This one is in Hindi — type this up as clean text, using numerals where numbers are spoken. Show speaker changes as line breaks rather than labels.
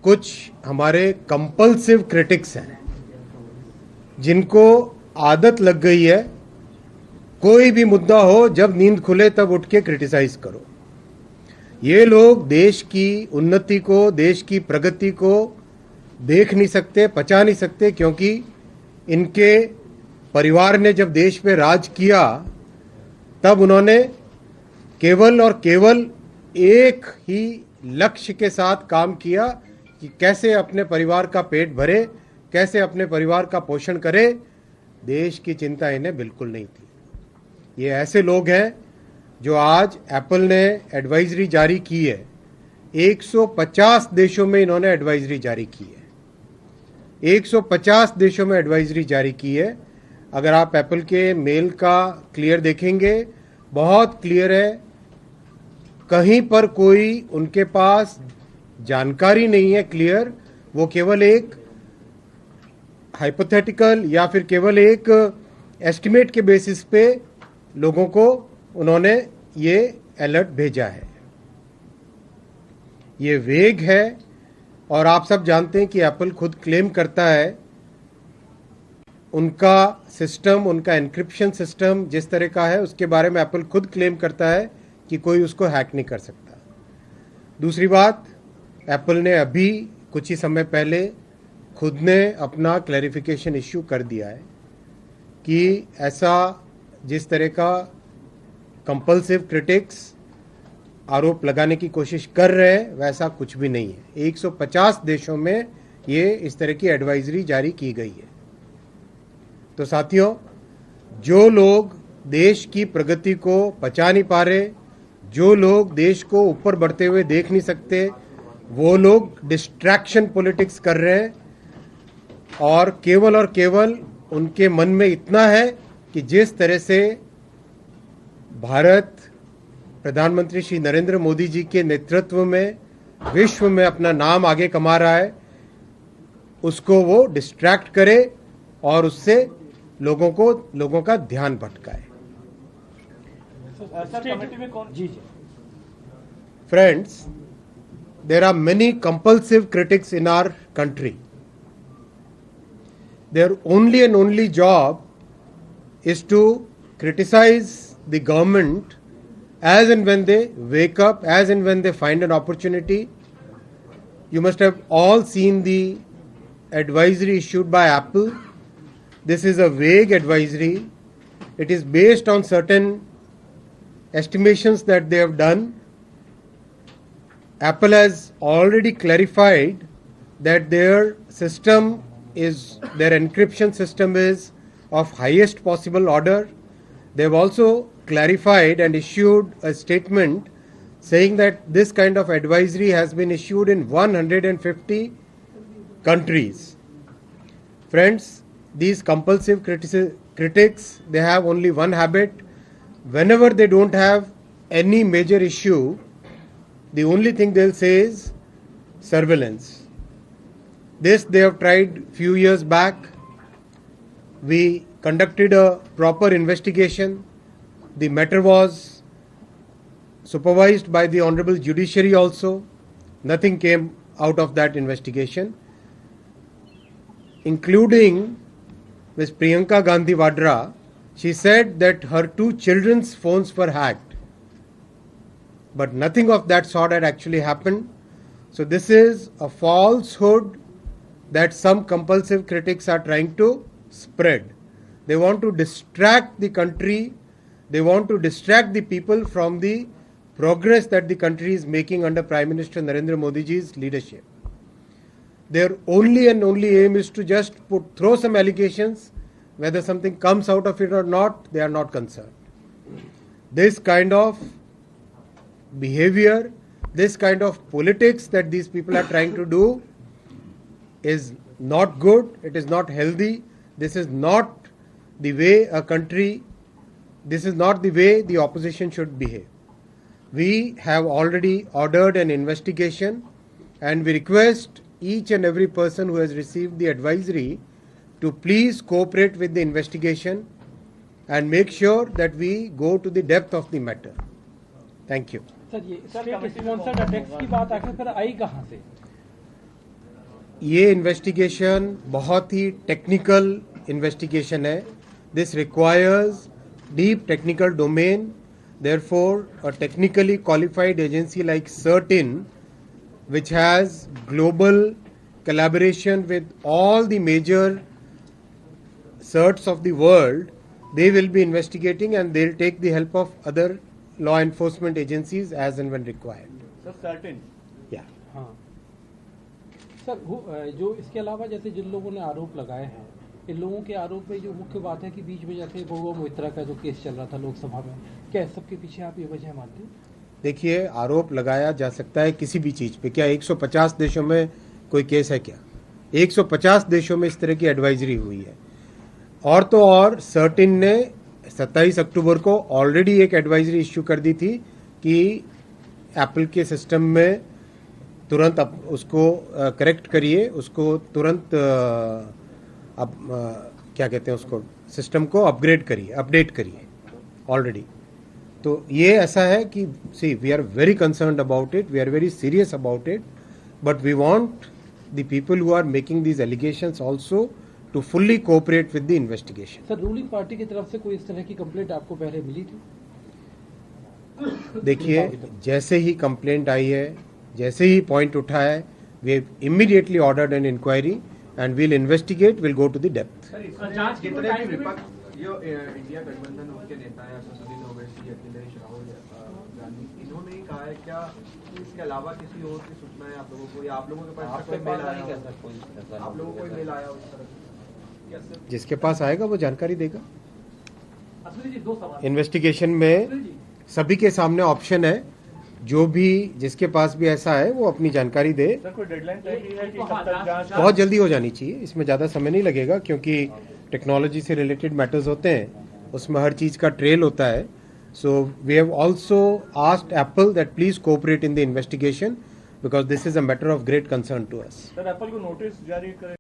कुछ हमारे कंपल्सिव क्रिटिक्स हैं जिनको आदत लग गई है कोई भी मुद्दा हो जब नींद खुले तब उठ के क्रिटिसाइज करो। ये लोग देश की उन्नति को, देश की प्रगति को देख नहीं सकते, पचा नहीं सकते, क्योंकि इनके परिवार ने जब देश पे राज किया तब उन्होंने केवल और केवल एक ही लक्ष्य के साथ काम किया कि कैसे अपने परिवार का पेट भरे, कैसे अपने परिवार का पोषण करे। देश की चिंता इन्हें बिल्कुल नहीं थी। ये ऐसे लोग हैं जो आज एप्पल ने एडवाइजरी जारी की है, 150 देशों में इन्होंने एडवाइजरी जारी की है, 150 देशों में एडवाइजरी जारी की है। अगर आप एप्पल के मेल का क्लियर देखेंगे, बहुत क्लियर है, कहीं पर कोई उनके पास जानकारी नहीं है क्लियर, वो केवल एक हाइपोथेटिकल या फिर केवल एक एस्टिमेट के बेसिस पे लोगों को उन्होंने ये अलर्ट भेजा है। ये वेग है और आप सब जानते हैं कि एप्पल खुद क्लेम करता है उनका सिस्टम, उनका एन्क्रिप्शन सिस्टम जिस तरह का है उसके बारे में एप्पल खुद क्लेम करता है कि कोई उसको हैक नहीं कर सकता। दूसरी बात, एप्पल ने अभी कुछ ही समय पहले खुद ने अपना क्लैरिफिकेशन इश्यू कर दिया है कि ऐसा जिस तरह का कंपल्सिव क्रिटिक्स आरोप लगाने की कोशिश कर रहे हैं वैसा कुछ भी नहीं है। 150 देशों में ये इस तरह की एडवाइजरी जारी की गई है। तो साथियों, जो लोग देश की प्रगति को पचा नहीं पा रहे, जो लोग देश को ऊपर बढ़ते हुए देख नहीं सकते, वो लोग डिस्ट्रैक्शन पॉलिटिक्स कर रहे हैं और केवल उनके मन में इतना है कि जिस तरह से भारत प्रधानमंत्री श्री नरेंद्र मोदी जी के नेतृत्व में विश्व में अपना नाम आगे कमा रहा है, उसको वो डिस्ट्रैक्ट करे और उससे लोगों का ध्यान भटकाए। Friends, there are many compulsive critics in our country. Their only and only job is to criticize the government as and when they wake up, as and when they find an opportunity. You must have all seen the advisory issued by Apple. This is a vague advisory. It is based on certain estimations that they have done. Apple has already clarified that their encryption system is of highest possible order. They've also clarified and issued a statement saying that this kind of advisory has been issued in 150 countries. Friends, these compulsive critics, they have only one habit. Whenever they don't have any major issue, the only thing they'll say is surveillance. This they have tried few years back. We conducted a proper investigation. The matter was supervised by the Honorable Judiciary also. Nothing came out of that investigation, including Ms. Priyanka Gandhi Vadra. She said that her 2 children's phones were hacked. But nothing of that sort had actually happened. So this is a falsehood that some compulsive critics are trying to spread. They want to distract the country. They want to distract the people from the progress that the country is making under Prime Minister Narendra Modi ji's leadership. Their only and only aim is to just throw some allegations. Whether something comes out of it or not, they are not concerned. This kind of behavior, this kind of politics that these people are trying to do is not good. It is not healthy. This is not the way a country, this is not the way the opposition should behave. We have already ordered an investigation and we request each and every person who has received the advisory to please cooperate with the investigation and make sure that we go to the depth of the matter. Thank you.
Sir, ये स्टेट स्पॉन्सर्ड अटैक्स की बात आखिर फिर आई कहां से?
ये इन्वेस्टिगेशन बहुत ही टेक्निकल इन्वेस्टिगेशन है. This requires deep technical domain. Therefore, a technically qualified agency like CERT-In, which has global collaboration with all the major CERTs of the world, they will be investigating and they'll take the help of other law enforcement agencies as and when required.
Sir certain
Yeah.
हाँ सर जो इसके अलावा जैसे जिन लोगों ने आरोप लगाए हैं, इन लोगों के आरोप में जो मुख्य बात है कि बीच में जैसे बहुआ मोइत्रा का जो केस चल रहा था लोकसभा में, क्या इस सबके पीछे आप ये वजह मानते हैं?
देखिए, आरोप लगाया जा सकता है किसी भी चीज़ पे. क्या 150 देशों में कोई केस है क्या? 150 देशों में इस तरह की एडवाइजरी हुई है. और तो और सर्टिन ने 27 अक्टूबर को ऑलरेडी एक एडवाइजरी इश्यू कर दी थी कि एप्पल के सिस्टम में तुरंत उसको करेक्ट करिए, उसको तुरंत क्या कहते हैं उसको, सिस्टम को अपग्रेड करिए, अपडेट करिए ऑलरेडी. तो ये ऐसा है कि see we are very concerned about it, we are very serious about it, but we want the people who are making these allegations also to fully cooperate with the investigation.
Sir ruling party की तरफ से कोई इस तरह की कंप्लेंट आपको पहले मिली थी?
देखिए, जैसे ही कंप्लेंट आई है, जैसे ही पॉइंट उठा है, we immediately ordered an inquiry and we'll investigate, we'll go to the depth.
जांच कितने भी विपक्ष जो इंडिया गठबंधन उनके नेता हैं संसदीय ओवैसी, अखिलेश, राहुल गांधी, इन्होंने ही कहा है क्या इसके अलावा किसी और की सूचना है आप लोगों को, या आप लोगों के पास कोई मेल आया है? आप लोगों को कोई मेल आया उस तरह?
जिसके पास आएगा वो जानकारी देगा.
जी 2 सवाल.
इन्वेस्टिगेशन में सभी के सामने ऑप्शन है, जो भी जिसके पास भी ऐसा है वो अपनी जानकारी दे.
सर कोई डेडलाइन तय की है कि कब तक जांच?
बहुत जल्दी हो जानी चाहिए, इसमें ज़्यादा समय नहीं लगेगा क्योंकि टेक्नोलॉजी से रिलेटेड मैटर्स होते हैं, उसमें हर चीज़ का ट्रेल होता है. So we have also asked Apple that please cooperate in the investigation because this is a matter of great concern to us.
Sir Apple को नोटिस जारी करें